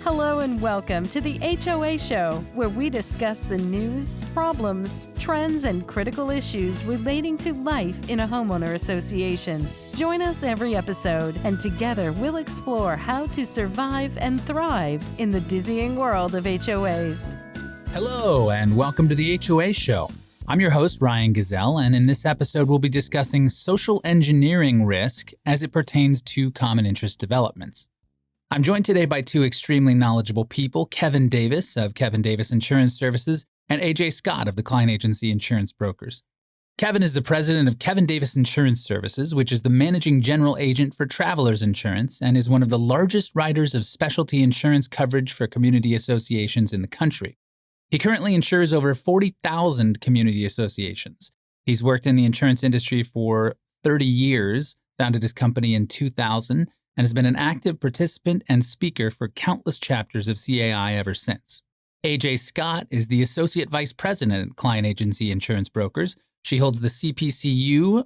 Hello and welcome to the HOA Show, where we discuss the news, problems, trends, and critical issues relating to life in a homeowner association. Join us every episode, and together we'll explore how to survive and thrive in the dizzying world of HOAs. Hello, and welcome to the HOA Show. I'm your host, Ryan Gazelle, and in this episode, we'll be discussing social engineering risk as it pertains to common interest developments. I'm joined today by two extremely knowledgeable people, Kevin Davis of Kevin Davis Insurance Services and AJ Scott of the Client Agency Insurance Brokers. Kevin is the president of Kevin Davis Insurance Services, which is the managing general agent for Travelers Insurance and is one of the largest writers of specialty insurance coverage for community associations in the country. He currently insures over 40,000 community associations. He's worked in the insurance industry for 30 years, founded his company in 2000, and has been an active participant and speaker for countless chapters of CAI ever since. AJ Scott is the Associate Vice President at Client Agency Insurance Brokers. She holds the CPCU,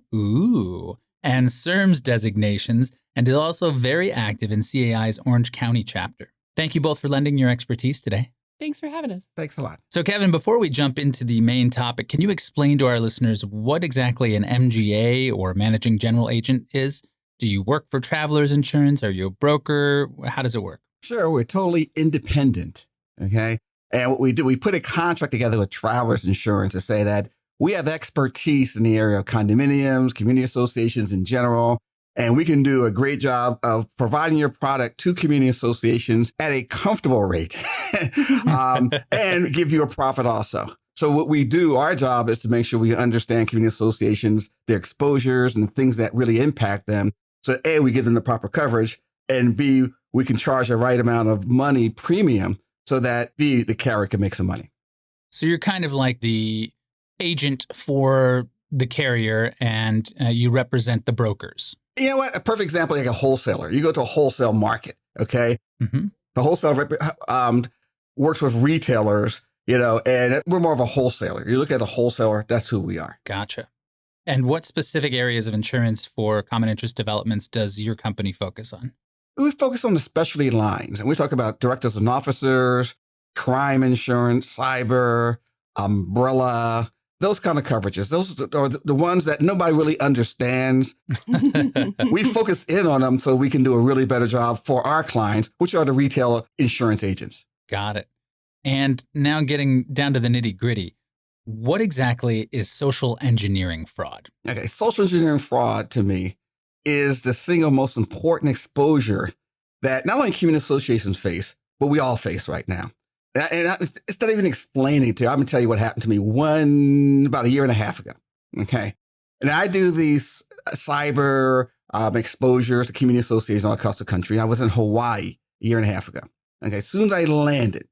and CIRMS designations, and is also very active in CAI's Orange County chapter. Thank you both for lending your expertise today. Thanks for having us. Thanks a lot. So Kevin, before we jump into the main topic, can you explain to our listeners what exactly an MGA or managing general agent is? Do you work for Travelers Insurance? Are you a broker? How does it work? Sure, we're totally independent, okay? And what we do, we put a contract together with Travelers Insurance to say that we have expertise in the area of condominiums, community associations in general, and we can do a great job of providing your product to community associations at a comfortable rate and give you a profit also. So what we do, our job is to make sure we understand community associations, their exposures and things that really impact them. So A, we give them the proper coverage, and B, we can charge the right amount of money premium so that B, the carrier can make some money. So you're kind of like the agent for the carrier and you represent the brokers. You know what? A perfect example, like a wholesaler. You go to a wholesale market, okay? Mm-hmm. The wholesaler works with retailers, and we're more of a wholesaler. You look at a wholesaler, that's who we are. Gotcha. And what specific areas of insurance for common interest developments does your company focus on? We focus on the specialty lines, and we talk about directors and officers, crime insurance, cyber, umbrella, those kind of coverages. Those are the ones that nobody really understands. We focus in on them so we can do a really better job for our clients, which are the retail insurance agents. Got it. And now getting down to the nitty gritty, what exactly is social engineering fraud? Okay, social engineering fraud to me is the single most important exposure that not only community associations face, but we all face right now. It's not even explaining it to you. I'm going to tell you what happened to me about a year and a half ago. Okay. And I do these cyber exposures to community associations all across the country. I was in Hawaii a year and a half ago. Okay. As soon as I landed,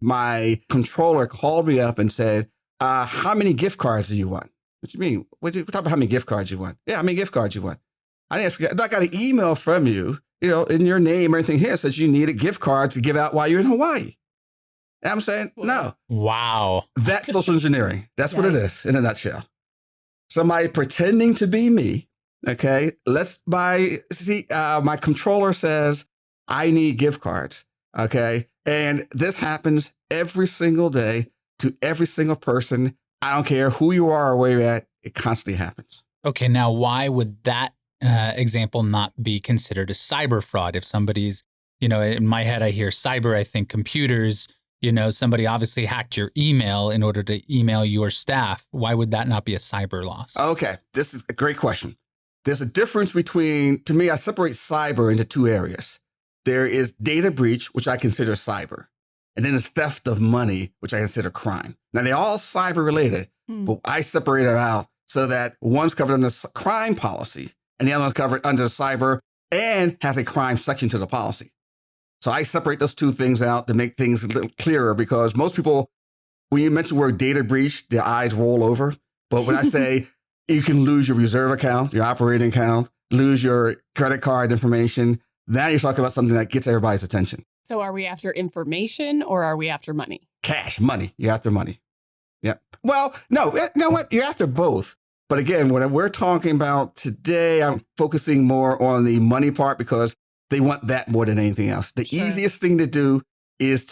my controller called me up and said, how many gift cards do you want? What do you mean? What talk about how many gift cards you want? Yeah, how many gift cards you want? I didn't forget. I got an email from you, in your name, everything here says you needed gift cards to give out while you're in Hawaii. And I'm saying, no. Wow. That's social engineering. That's what it is in a nutshell. Somebody pretending to be me. Okay. My controller says I need gift cards. Okay. And this happens every single day to every single person. I don't care who you are or where you're at. It constantly happens. Okay. Now, why would that example not be considered a cyber fraud? If somebody's, in my head, I hear cyber, I think computers, somebody obviously hacked your email in order to email your staff. Why would that not be a cyber loss? Okay. This is a great question. There's a difference to me, I separate cyber into two areas. There is data breach, which I consider cyber. And then there's theft of money, which I consider crime. Now, they're all cyber related, but I separate it out so that one's covered under the crime policy and the other one's covered under cyber and has a crime section to the policy. So I separate those two things out to make things a little clearer, because most people, when you mention the word data breach, their eyes roll over. But when I say you can lose your reserve account, your operating account, lose your credit card information, now you're talking about something that gets everybody's attention. So are we after information or are we after money? Cash, money. You're after money. Yeah. Well, no, you know what? You're after both. But again, what we're talking about today, I'm focusing more on the money part, because They want that more than anything else. The Sure. easiest thing to do is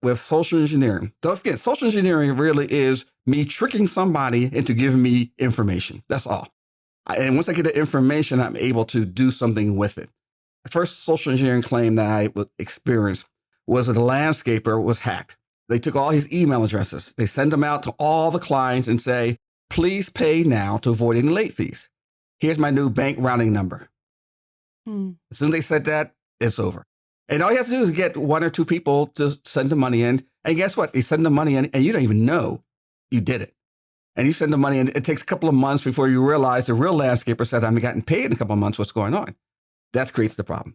with social engineering. Don't forget, social engineering really is me tricking somebody into giving me information. That's all. And once I get the information, I'm able to do something with it. The first social engineering claim that I experienced was that the landscaper was hacked. They took all his email addresses. They send them out to all the clients and say, please pay now to avoid any late fees. Here's my new bank routing number. As soon as they said that, it's over. And all you have to do is get one or two people to send the money in. And guess what? They send the money in and you don't even know you did it. And you send the money in. It takes a couple of months before you realize the real landscaper said, I haven't gotten paid in a couple of months. What's going on? That creates the problem.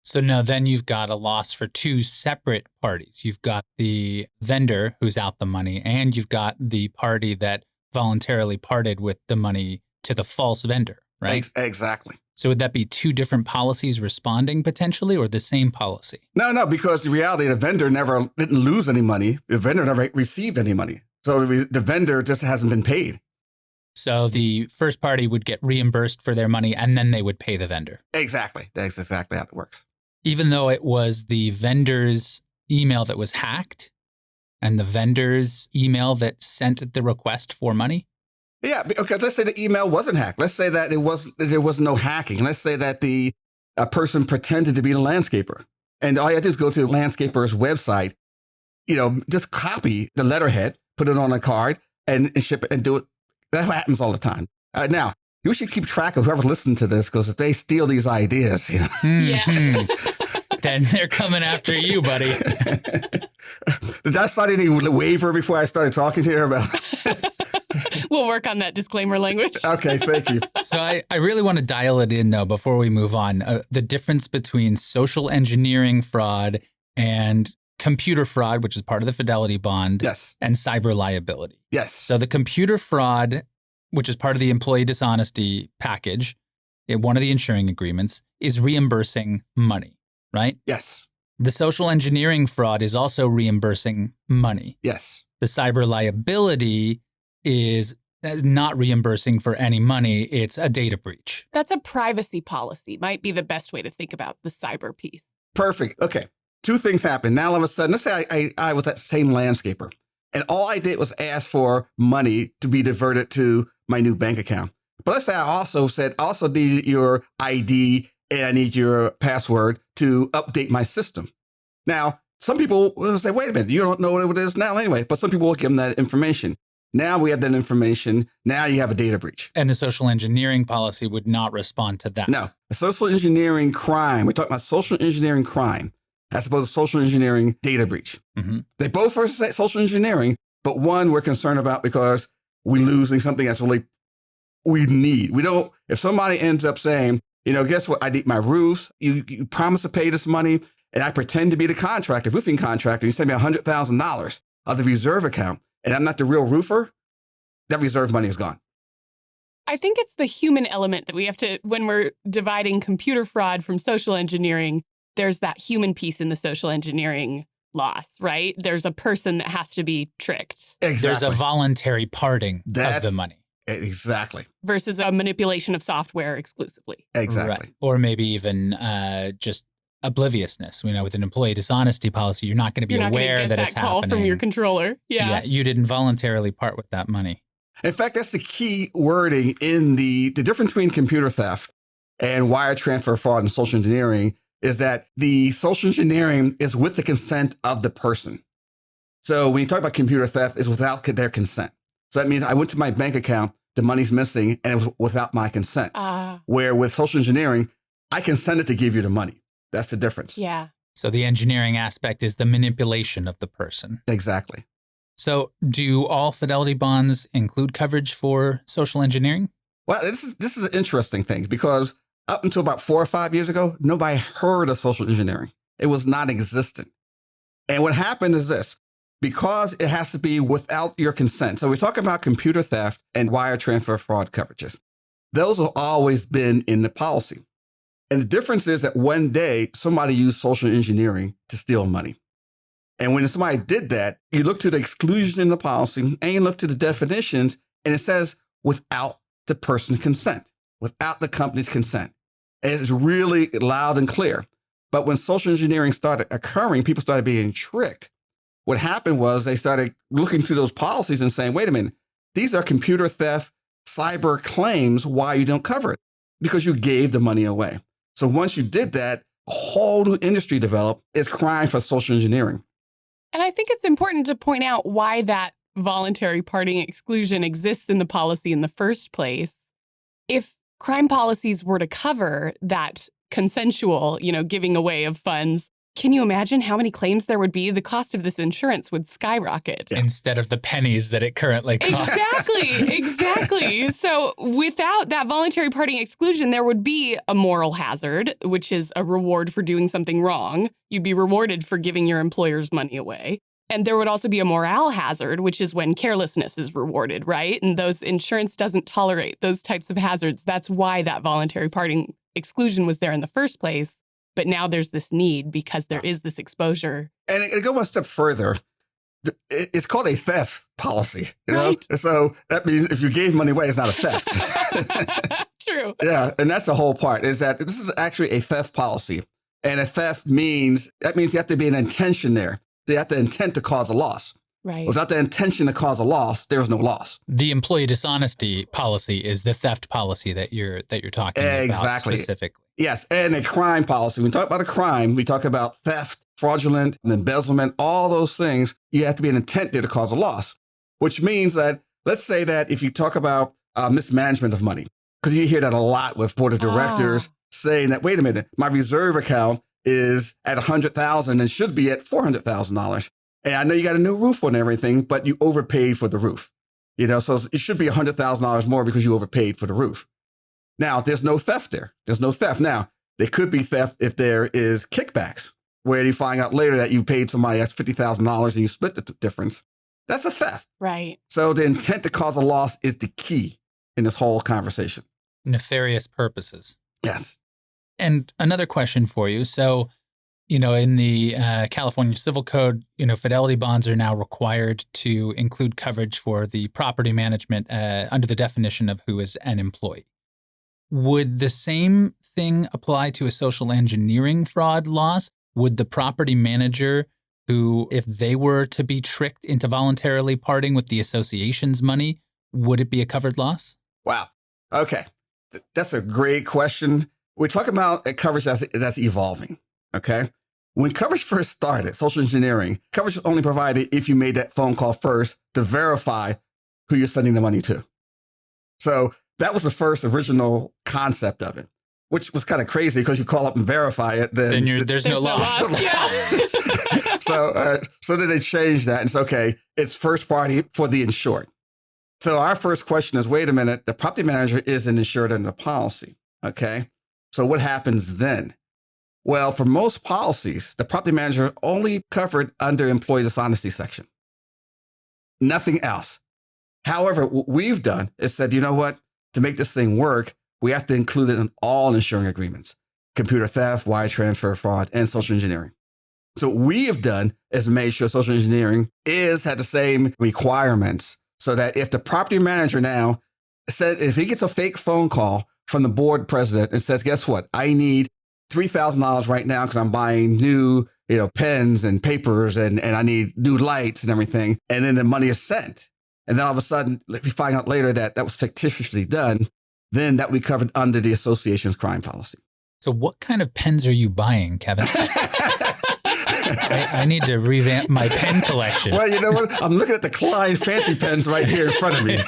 So now then you've got a loss for two separate parties. You've got the vendor who's out the money, and you've got the party that voluntarily parted with the money to the false vendor, right? Exactly. So would that be two different policies responding potentially, or the same policy? No, because the reality, the vendor never didn't lose any money. The vendor never received any money. So the vendor just hasn't been paid. So the first party would get reimbursed for their money, and then they would pay the vendor. Exactly. That's exactly how it works. Even though it was the vendor's email that was hacked and the vendor's email that sent the request for money? Yeah, because let's say the email wasn't hacked. Let's say that there was no hacking. Let's say that the person pretended to be the landscaper. And all you have to do is go to the landscaper's website, just copy the letterhead, put it on a card, and ship it and do it. That happens all the time. Now, you should keep track of whoever's listening to this, because if they steal these ideas, Yeah. Then they're coming after you, buddy. Did I sign any waiver before I started talking to her about? We'll work on that disclaimer language. Okay, thank you. So I really want to dial it in, though, before we move on. The difference between social engineering fraud and computer fraud, which is part of the fidelity bond, Yes. and cyber liability. Yes. So the computer fraud, which is part of the employee dishonesty package, one of the insuring agreements, is reimbursing money, right? Yes. The social engineering fraud is also reimbursing money. Yes. The cyber liability is not reimbursing for any money. It's a data breach. That's a privacy policy, might be the best way to think about the cyber piece. Perfect. Okay. Two things happen. Now, all of a sudden, let's say I was that same landscaper, and all I did was ask for money to be diverted to my new bank account. But let's say I also need your ID and I need your password to update my system. Now, some people will say, wait a minute, you don't know what it is now anyway. But some people will give them that information. Now we have that information. Now you have a data breach. And the social engineering policy would not respond to that. No, a social engineering crime. We're talking about social engineering crime as opposed to social engineering data breach. Mm-hmm. They both are social engineering, but one we're concerned about because we're losing something that's really we need. We don't, if somebody ends up saying, guess what? I need my roofs. You promise to pay this money, and I pretend to be the contractor, roofing contractor. You send me $100,000 of the reserve account, and I'm not the real roofer. That reserve money is gone. I think it's the human element that we have to, when we're dividing computer fraud from social engineering, there's that human piece in the social engineering loss, right? There's a person that has to be tricked. Exactly. There's a voluntary parting of the money. Exactly. Versus a manipulation of software exclusively. Exactly. Right. Or maybe even just obliviousness. With an employee dishonesty policy, you're not going to be aware that it's call happening. From your controller. Yeah. You didn't voluntarily part with that money. In fact, that's the key wording in the difference between computer theft and wire transfer fraud and social engineering is that the social engineering is with the consent of the person. So when you talk about computer theft, it's without their consent. So that means I went to my bank account, the money's missing, and it was without my consent. Where with social engineering, I consented to give you the money. That's the difference. Yeah. So the engineering aspect is the manipulation of the person. Exactly. So do all fidelity bonds include coverage for social engineering? Well, this is an interesting thing because up until about 4 or 5 years ago, nobody heard of social engineering. It was not existent. And what happened is this. Because it has to be without your consent. So we're talking about computer theft and wire transfer fraud coverages. Those have always been in the policy. And the difference is that one day somebody used social engineering to steal money. And when somebody did that, you look to the exclusions in the policy and you look to the definitions and it says without the person's consent, without the company's consent. And it's really loud and clear. But when social engineering started occurring, people started being tricked. What happened was they started looking through those policies and saying, wait a minute, these are computer theft, cyber claims. Why you don't cover it? Because you gave the money away. So once you did that, a whole new industry developed. It's crime for social engineering. And I think it's important to point out why that voluntary parting exclusion exists in the policy in the first place. If crime policies were to cover that consensual, giving away of funds, can you imagine how many claims there would be? The cost of this insurance would skyrocket. Instead of the pennies that it currently costs. Exactly. So without that voluntary parting exclusion, there would be a moral hazard, which is a reward for doing something wrong. You'd be rewarded for giving your employer's money away. And there would also be a morale hazard, which is when carelessness is rewarded, right? And those insurance doesn't tolerate those types of hazards. That's why that voluntary parting exclusion was there in the first place. But now there's this need because there is this exposure. And it goes one step further. It's called a theft policy. Right. So that means if you gave money away, it's not a theft. True. Yeah. And that's the whole part, is that this is actually a theft policy. And a theft means you have to be an intention there. They have the intent to cause a loss. Right. Without the intention to cause a loss, there's no loss. The employee dishonesty policy is the theft policy that you're talking about specifically. Yes, and a crime policy. When we talk about a crime, we talk about theft, fraudulent, and embezzlement, all those things. You have to be an intent there to cause a loss, which means that, let's say that if you talk about mismanagement of money, because you hear that a lot with board of directors saying that, wait a minute, my reserve account is at $100,000 and should be at $400,000. And I know you got a new roof on everything, but you overpaid for the roof. So it should be $100,000 more because you overpaid for the roof. Now, there's no theft there. There's no theft. Now, there could be theft if there is kickbacks, where you find out later that you paid somebody else $50,000 and you split the difference. That's a theft. Right. So the intent to cause a loss is the key in this whole conversation. Nefarious purposes. Yes. And another question for you. So, in the California Civil Code, fidelity bonds are now required to include coverage for the property management under the definition of who is an employee. Would the same thing apply to a social engineering fraud loss? Would the property manager who, if they were to be tricked into voluntarily parting with the association's money, would it be a covered loss? Wow. Okay. That's a great question. We're talking about a coverage that's evolving. Okay. When coverage first started, social engineering, coverage was only provided if you made that phone call first to verify who you're sending the money to. So that was the first original concept of it, which was kind of crazy because you call up and verify it. Then there's no loss. Yeah. So then they changed that and said, okay, it's first party for the insured. So our first question is, wait a minute, the property manager isn't insured under the policy. Okay. So what happens then? Well, for most policies, the property manager only covered under employee dishonesty section. Nothing else. However, what we've done is said, you know what? To make this thing work, we have to include it in all insuring agreements: computer theft, wire transfer, fraud, and social engineering. So what we have done is made sure social engineering had the same requirements, so that if the property manager now said, if he gets a fake phone call from the board president and says, guess what? I need $3,000 right now because I'm buying new, pens and papers and I need new lights and everything. And then the money is sent. And then all of a sudden, if we find out later that was fictitiously done, then that we covered under the association's crime policy. So what kind of pens are you buying, Kevin? I need to revamp my pen collection. Well, you know what? I'm looking at the Klein fancy pens right here in front of me.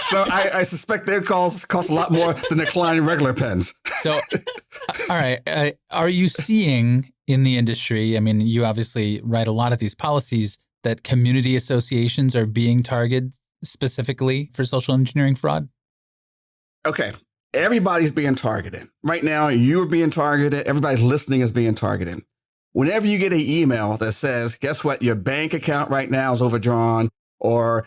So I suspect their cost a lot more than the Klein regular pens. So, all right. Are you seeing in the industry, I mean, you obviously write a lot of these policies, that community associations are being targeted specifically for social engineering fraud? Okay. Everybody's being targeted. Right now, you're being targeted. Everybody listening is being targeted. Whenever you get an email that says, guess what, your bank account right now is overdrawn, or,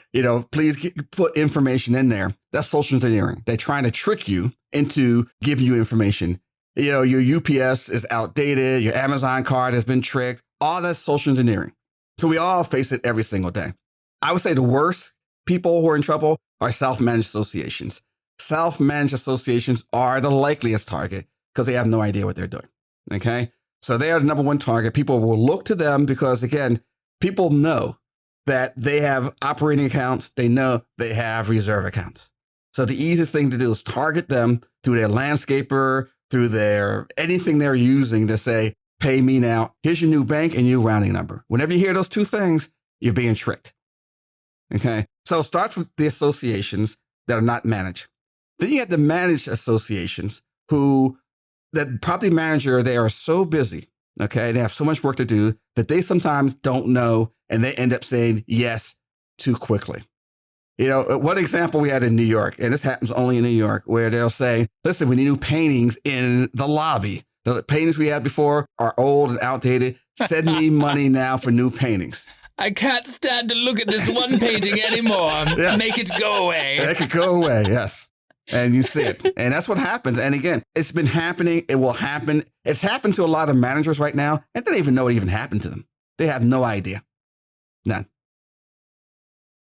please put information in there, that's social engineering. They're trying to trick you into giving you information. Your UPS is outdated, your Amazon card has been tricked, all that's social engineering. So we all face it every single day. I would say the worst people who are in trouble are self-managed associations. Self-managed associations are the likeliest target because they have no idea what they're doing. Okay. So they are the number one target. People will look to them because, again, people know that they have operating accounts. They know they have reserve accounts. So the easiest thing to do is target them through their landscaper, through their anything they're using to say, pay me now. Here's your new bank and your rounding number. Whenever you hear those two things, you're being tricked. Okay. So it starts with the associations that are not managed. Then you have the managed associations who, the property manager, they are so busy, okay, they have so much work to do that they sometimes don't know, and they end up saying yes too quickly. You know, one example we had in New York, and this happens only in New York, where they'll say, listen, we need new paintings in the lobby. The paintings we had before are old and outdated. Send me money now for new paintings. I can't stand to look at this one painting anymore. Yes. Make it go away. Make it go away, yes. And you see it. And that's what happens. And again, it's been happening. It will happen. It's happened to a lot of managers right now, and they don't even know what even happened to them. They have no idea. None.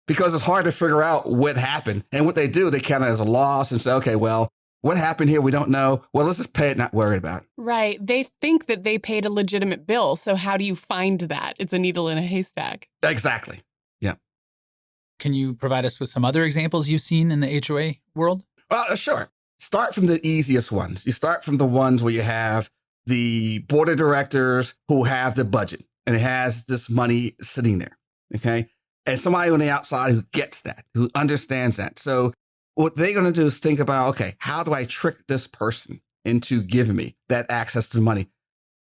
Because it's hard to figure out what happened. And what they do, they count it as a loss and say, okay, well, what happened here? We don't know. Well, let's just pay it, not worry about it. Right. They think that they paid a legitimate bill. So how do you find that? It's a needle in a haystack. Exactly. Yeah. Can you provide us with some other examples you've seen in the HOA world? Well, sure. Start from the easiest ones. You start from the ones where you have the board of directors who have the budget and it has this money sitting there. Okay. And somebody on the outside who gets that, who understands that. So what they're going to do is think about, okay, how do I trick this person into giving me that access to money?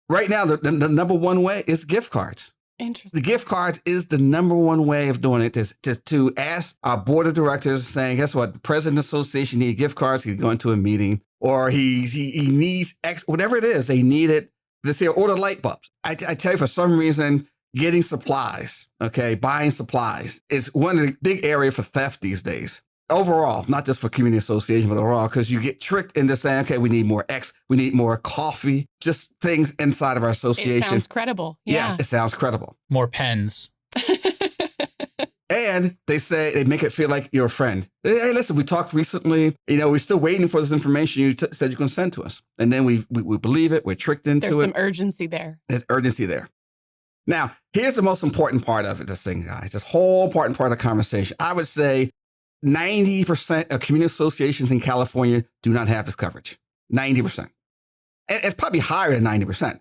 Right now, the number one way is gift cards. Interesting. The gift cards is the number one way of doing it, is to ask our board of directors saying, guess what? The president of the association needs gift cards. He's going to a meeting, or he needs whatever it is. They need it. They say, order light bulbs. I tell you, for some reason, getting supplies, okay, buying supplies is one of the big areas for theft these days. Overall, not just for community association, but overall, because you get tricked into saying, okay, we need more we need more coffee, just things inside of our association. It sounds credible. Yeah. It sounds credible. More pens. And they make it feel like you're a friend. Hey, listen, we talked recently, we're still waiting for this information you said you're going to send to us. And then we believe it, we're tricked into it. There's some urgency there. There's urgency there. Now, here's the most important part of it, this thing, guys, this whole important part of the conversation. I would say 90% of community associations in California do not have this coverage. 90%. And it's probably higher than 90%.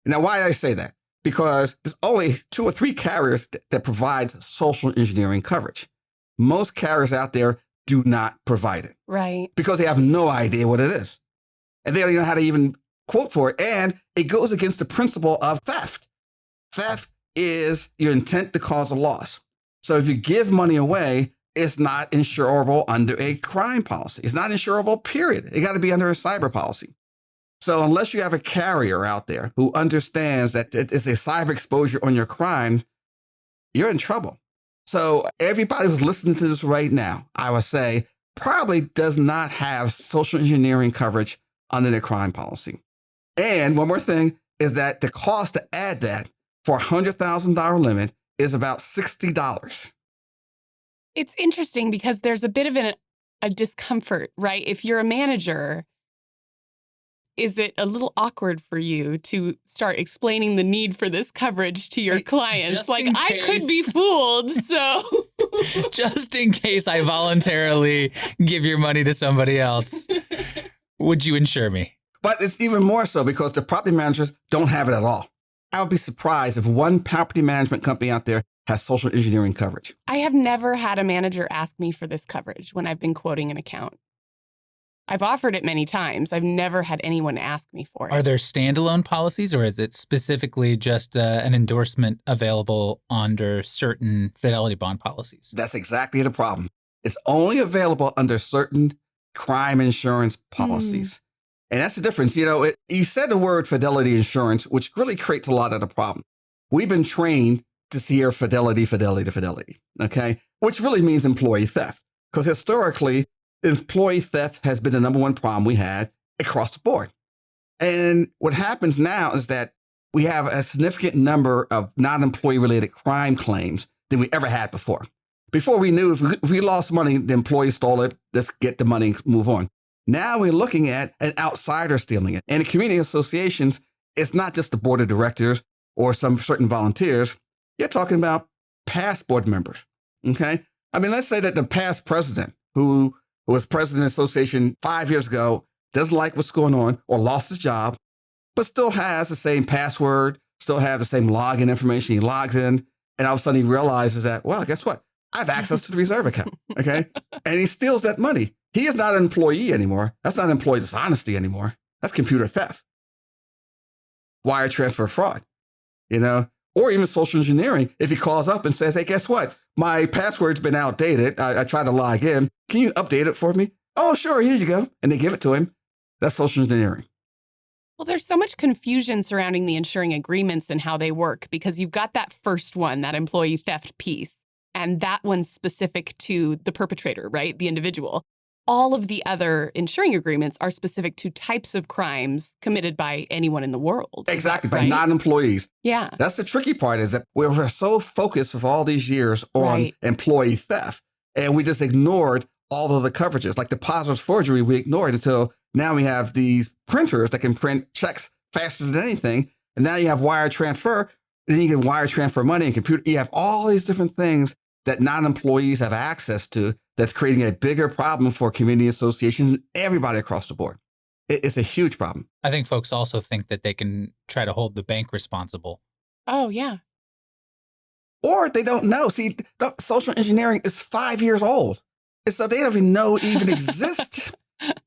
Now, why do I say that? Because there's only 2 or 3 carriers that provide social engineering coverage. Most carriers out there do not provide it. Right. Because they have no idea what it is. And they don't even know how to even quote for it. And it goes against the principle of theft. Theft is your intent to cause a loss. So if you give money away, it's not insurable under a crime policy. It's not insurable, period. It got to be under a cyber policy. So unless you have a carrier out there who understands that it is a cyber exposure on your crime, you're in trouble. So everybody who's listening to this right now, I would say, probably does not have social engineering coverage under their crime policy. And one more thing is that the cost to add that for a $100,000 limit is about $60. It's interesting because there's a bit of a discomfort, right? If you're a manager, is it a little awkward for you to start explaining the need for this coverage to your clients? Like, I could be fooled, so. Just in case I voluntarily give your money to somebody else, would you insure me? But it's even more so because the property managers don't have it at all. I would be surprised if one property management company out there has social engineering coverage. I have never had a manager ask me for this coverage when I've been quoting an account. I've offered it many times. I've never had anyone ask me for it. Are there standalone policies, or is it specifically just an endorsement available under certain fidelity bond policies? That's exactly the problem. It's only available under certain crime insurance policies. And that's the difference. You said the word fidelity insurance, which really creates a lot of the problem. We've been trained to hear fidelity, okay? Which really means employee theft. Because historically, employee theft has been the number one problem we had across the board. And what happens now is that we have a significant number of non-employee related crime claims than we ever had before. Before we knew if we lost money, the employee stole it, let's get the money and move on. Now we're looking at an outsider stealing it. And in community associations, it's not just the board of directors or some certain volunteers. You're talking about past board members, okay? I mean, let's say that the past president who was president of the association 5 years ago doesn't like what's going on or lost his job, but still has the same password, still have the same login information. He logs in, and all of a sudden he realizes that, well, guess what? I have access to the reserve account, okay? And he steals that money. He is not an employee anymore. That's not employee dishonesty anymore. That's computer theft, wire transfer fraud, or even social engineering. If he calls up and says, hey, guess what? My password's been outdated. I tried to log in. Can you update it for me? Oh, sure, here you go. And they give it to him. That's social engineering. Well, there's so much confusion surrounding the insuring agreements and how they work because you've got that first one, that employee theft piece, and that one's specific to the perpetrator, right? The individual. All of the other insuring agreements are specific to types of crimes committed by anyone in the world. Exactly, by right? non-employees. Yeah. That's the tricky part, is that we're so focused for all these years on employee theft, and we just ignored all of the coverages. Like the positive forgery, we ignored until now we have these printers that can print checks faster than anything. And now you have wire transfer, and then you can wire transfer money and computer. You have all these different things that non-employees have access to that's creating a bigger problem for community associations and everybody across the board. It's a huge problem. I think folks also think that they can try to hold the bank responsible. Oh, yeah. Or they don't know. See, social engineering is 5 years old. And so they don't even know it even exists.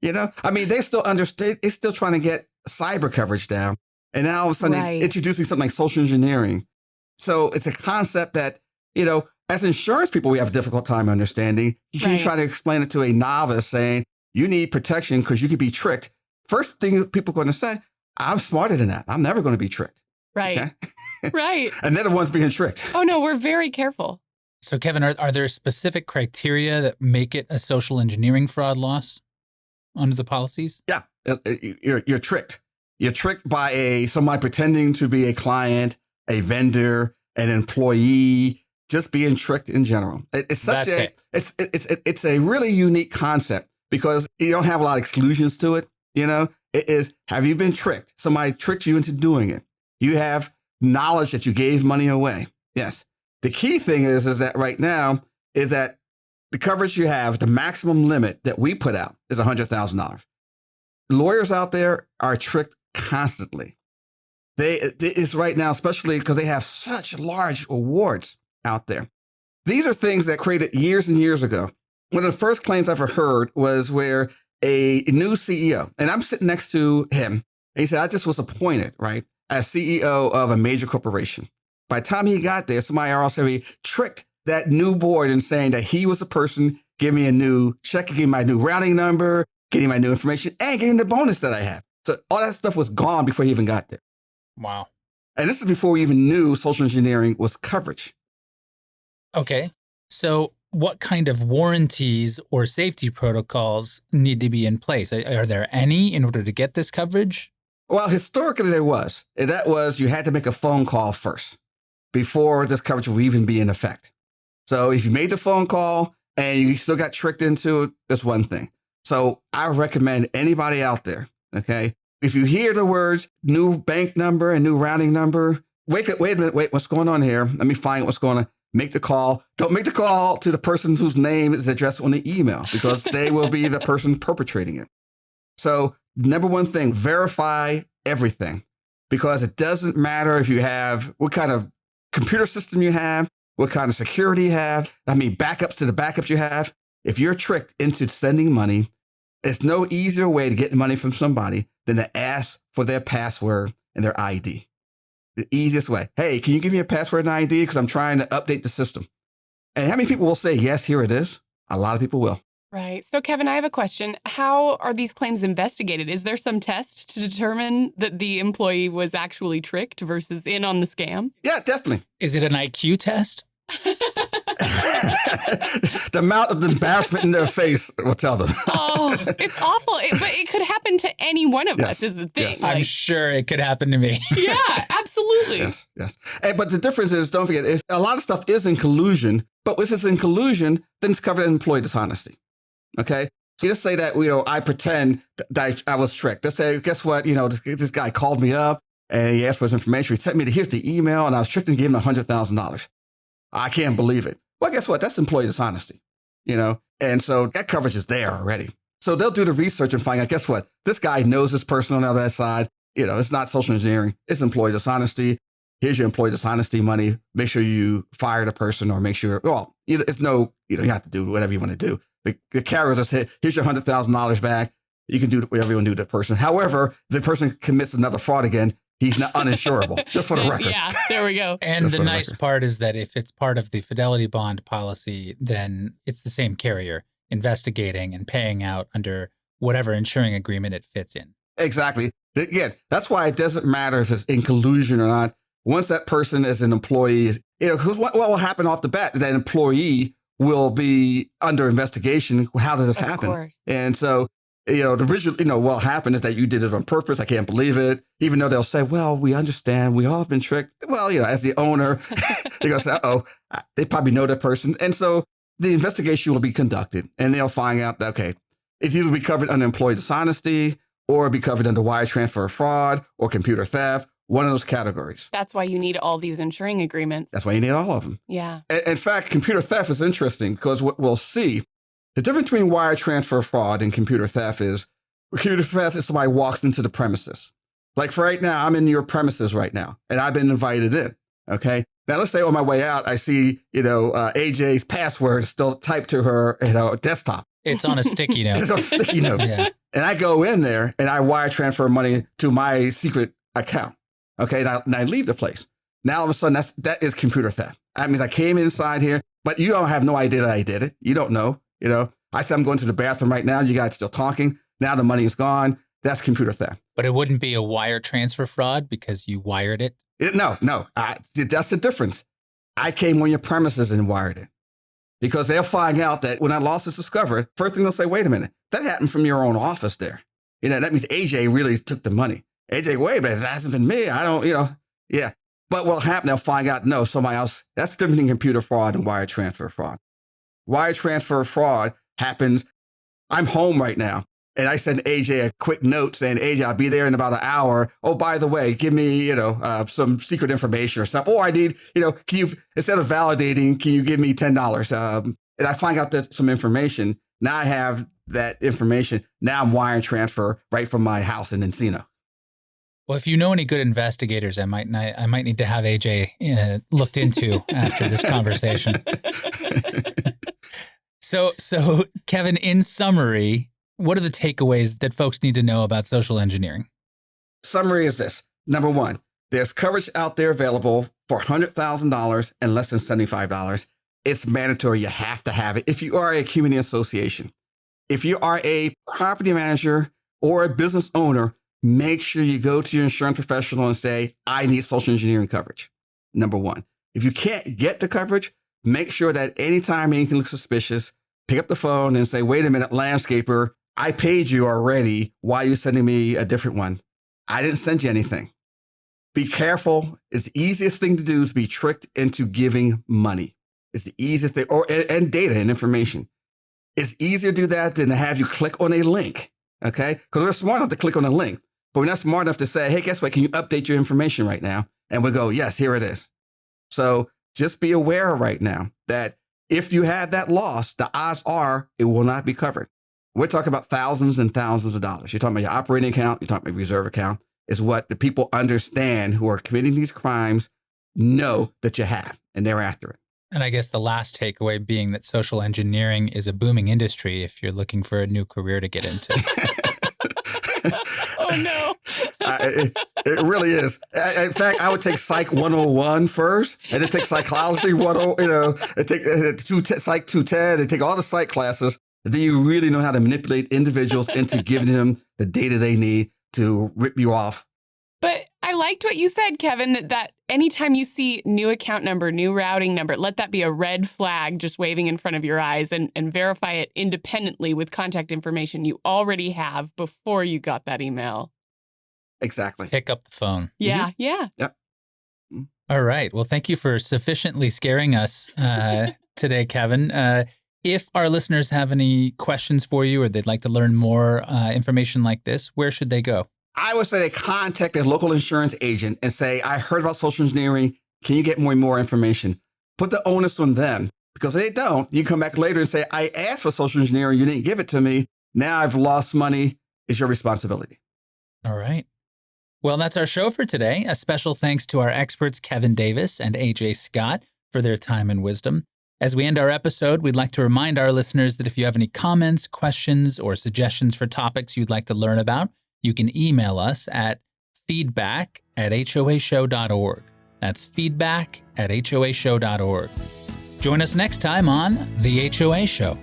I mean, they still understand. They're still trying to get cyber coverage down. And now all of a sudden, they're introducing something like social engineering. So it's a concept that, as insurance people, we have a difficult time understanding. You can try to explain it to a novice saying, you need protection because you could be tricked. First thing people are going to say, I'm smarter than that. I'm never going to be tricked. Right. Okay? Right. And they're the ones being tricked. Oh, no, we're very careful. So, Kevin, are there specific criteria that make it a social engineering fraud loss under the policies? Yeah, you're tricked. You're tricked by somebody pretending to be a client, a vendor, an employee, just being tricked in general. It's a really unique concept because you don't have a lot of exclusions to it. It is, have you been tricked? Somebody tricked you into doing it. You have knowledge that you gave money away. Yes. The key thing is that right now is that the coverage you have, the maximum limit that we put out is $100,000. Lawyers out there are tricked constantly. It's right now, especially because they have such large awards out there. These are things that created years and years ago. One of the first claims I've ever heard was where a new CEO, and I'm sitting next to him, and he said, I just was appointed, right, as CEO of a major corporation. By the time he got there, somebody else had tricked that new board in saying that he was the person giving me a new check, giving me my new routing number, getting my new information, and getting the bonus that I had. So all that stuff was gone before he even got there. Wow. And this is before we even knew social engineering was coverage. Okay. So what kind of warranties or safety protocols need to be in place? Are there any in order to get this coverage? Well, historically there was. And that was you had to make a phone call first before this coverage would even be in effect. So if you made the phone call and you still got tricked into it, that's one thing. So I recommend anybody out there, okay, if you hear the words new bank number and new routing number, wait a minute, what's going on here? Let me find what's going on. Make the call. Don't make the call to the person whose name is addressed on the email because they will be the person perpetrating it. So number one thing, verify everything because it doesn't matter if you have what kind of computer system you have, what kind of security you have, backups to the backups you have. If you're tricked into sending money, there's no easier way to get money from somebody than to ask for their password and their ID. The easiest way. Hey, can you give me a password and ID? Because I'm trying to update the system. And how many people will say, yes, here it is? A lot of people will. Right. So, Kevin, I have a question. How are these claims investigated? Is there some test to determine that the employee was actually tricked versus in on the scam? Yeah, definitely. Is it an IQ test? The amount of embarrassment in their face will tell them. Oh, it's awful. But it could happen to any one of us is the thing. Yes. I'm sure it could happen to me. Yeah, absolutely. Yes. But the difference is, don't forget, a lot of stuff is in collusion, but if it's in collusion, then it's covered in employee dishonesty. Okay? So let's say that, I pretend that I was tricked. Let's say, guess what? This guy called me up and he asked for his information. He sent me here's the email, and I was tricked and gave him $100,000. I can't believe it. Well, guess what? That's employee dishonesty, And so that coverage is there already. So they'll do the research and find out, guess what? This guy knows this person on the other side. It's not social engineering. It's employee dishonesty. Here's your employee dishonesty money. Make sure you fire the person, or make sure, it's no, you have to do whatever you want to do. The carrier just said, here's your $100,000 back. You can do whatever you want to do to the person. However, the person commits another fraud again, he's not uninsurable, just for the record. Yeah, there we go. And the nice part is that if it's part of the fidelity bond policy, then it's the same carrier investigating and paying out under whatever insuring agreement it fits in. Exactly. Again, that's why it doesn't matter if it's in collusion or not. Once that person is an employee, because what will happen off the bat? That employee will be under investigation. How does this happen? Course. And so, the original, what happened is that you did it on purpose. I can't believe it. Even though they'll say, well, we understand. We all have been tricked. Well, as the owner, they're going to say, they probably know that person. And so the investigation will be conducted, and they'll find out that, okay, it's either be covered under employee dishonesty, or be covered under wire transfer fraud or computer theft, one of those categories. That's why you need all these insuring agreements. That's why you need all of them. Yeah. In fact, computer theft is interesting, because what we'll see, the difference between wire transfer fraud and computer theft is somebody walks into the premises. Like for right now, I'm in your premises right now, and I've been invited in. Okay. Now let's say on my way out, I see, AJ's password is still typed to her, desktop. It's on a sticky note. It's on a sticky note. Yeah. And I go in there and I wire transfer money to my secret account. Okay. And I leave the place. Now all of a sudden that is computer theft. That means I came inside here, but you don't have no idea that I did it. You don't know. I said I'm going to the bathroom right now. You guys still talking. Now the money is gone. That's computer theft. But it wouldn't be a wire transfer fraud because you wired it? No. That's the difference. I came on your premises and wired it. Because they'll find out that when that loss is discovered, first thing they'll say, wait a minute, that happened from your own office there. That means AJ really took the money. AJ, wait a minute, it hasn't been me. I don't, yeah. But what'll happen, they'll find out, no, somebody else. That's different than computer fraud and wire transfer fraud. Wire transfer fraud happens, I'm home right now, and I send AJ a quick note saying, AJ, I'll be there in about an hour. Oh, by the way, give me, some secret information or something. Or I need, can you, instead of validating, can you give me $10? And I find out that some information. Now I have that information. Now I'm wire transfer right from my house in Encino. Well, if you know any good investigators, I might need to have AJ looked into after this conversation. So Kevin, in summary, what are the takeaways that folks need to know about social engineering? Summary is this. Number one, there's coverage out there available for $100,000 and less than $75. It's mandatory. You have to have it if you are a community association. If you are a property manager or a business owner, make sure you go to your insurance professional and say, I need social engineering coverage. Number one. If you can't get the coverage, make sure that anytime anything looks suspicious, pick up the phone and say, wait a minute, landscaper, I paid you already. Why are you sending me a different one? I didn't send you anything. Be careful. It's the easiest thing to do is be tricked into giving money. It's the easiest thing, and data and information. It's easier to do that than to have you click on a link, okay? Because we're smart enough to click on a link, but we're not smart enough to say, hey, guess what? Can you update your information right now? And we go, yes, here it is. So just be aware right now that if you had that loss, the odds are it will not be covered. We're talking about thousands and thousands of dollars. You're talking about your operating account, you're talking about your reserve account, is what the people understand who are committing these crimes know that you have, and they're after it. And I guess the last takeaway being that social engineering is a booming industry if you're looking for a new career to get into. Oh, no. It really is. In fact, I would take Psych 101 first, and then take Psychology 101, and take Psych 210, and take all the psych classes. Then you really know how to manipulate individuals into giving them the data they need to rip you off. But I liked what you said, Kevin, that anytime you see new account number, new routing number, let that be a red flag just waving in front of your eyes, and verify it independently with contact information you already have before you got that email. Exactly. Pick up the phone. Yeah, yeah. Yep. All right. Well, thank you for sufficiently scaring us today, Kevin. If our listeners have any questions for you or they'd like to learn more information like this, where should they go? I would say they contact their local insurance agent and say, I heard about social engineering. Can you get more information? Put the onus on them, because if they don't, you come back later and say, I asked for social engineering. You didn't give it to me. Now I've lost money. It's your responsibility. All right. Well, that's our show for today. A special thanks to our experts, Kevin Davis and AJ Scott, for their time and wisdom. As we end our episode, we'd like to remind our listeners that if you have any comments, questions, or suggestions for topics you'd like to learn about, you can email us at feedback@hoashow.org. That's feedback@hoashow.org. Join us next time on The HOA Show.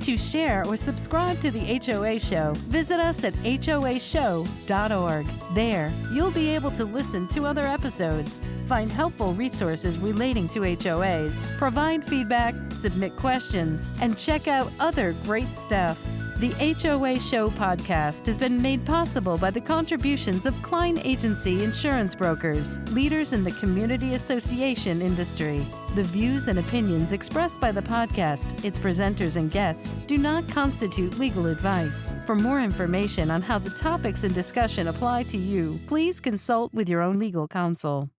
To share or subscribe to the HOA Show, visit us at hoashow.org. There, you'll be able to listen to other episodes, find helpful resources relating to HOAs, provide feedback, submit questions, and check out other great stuff. The HOA Show podcast has been made possible by the contributions of Klein Agency Insurance Brokers, leaders in the community association industry. The views and opinions expressed by the podcast, its presenters and guests, do not constitute legal advice. For more information on how the topics in discussion apply to you, please consult with your own legal counsel.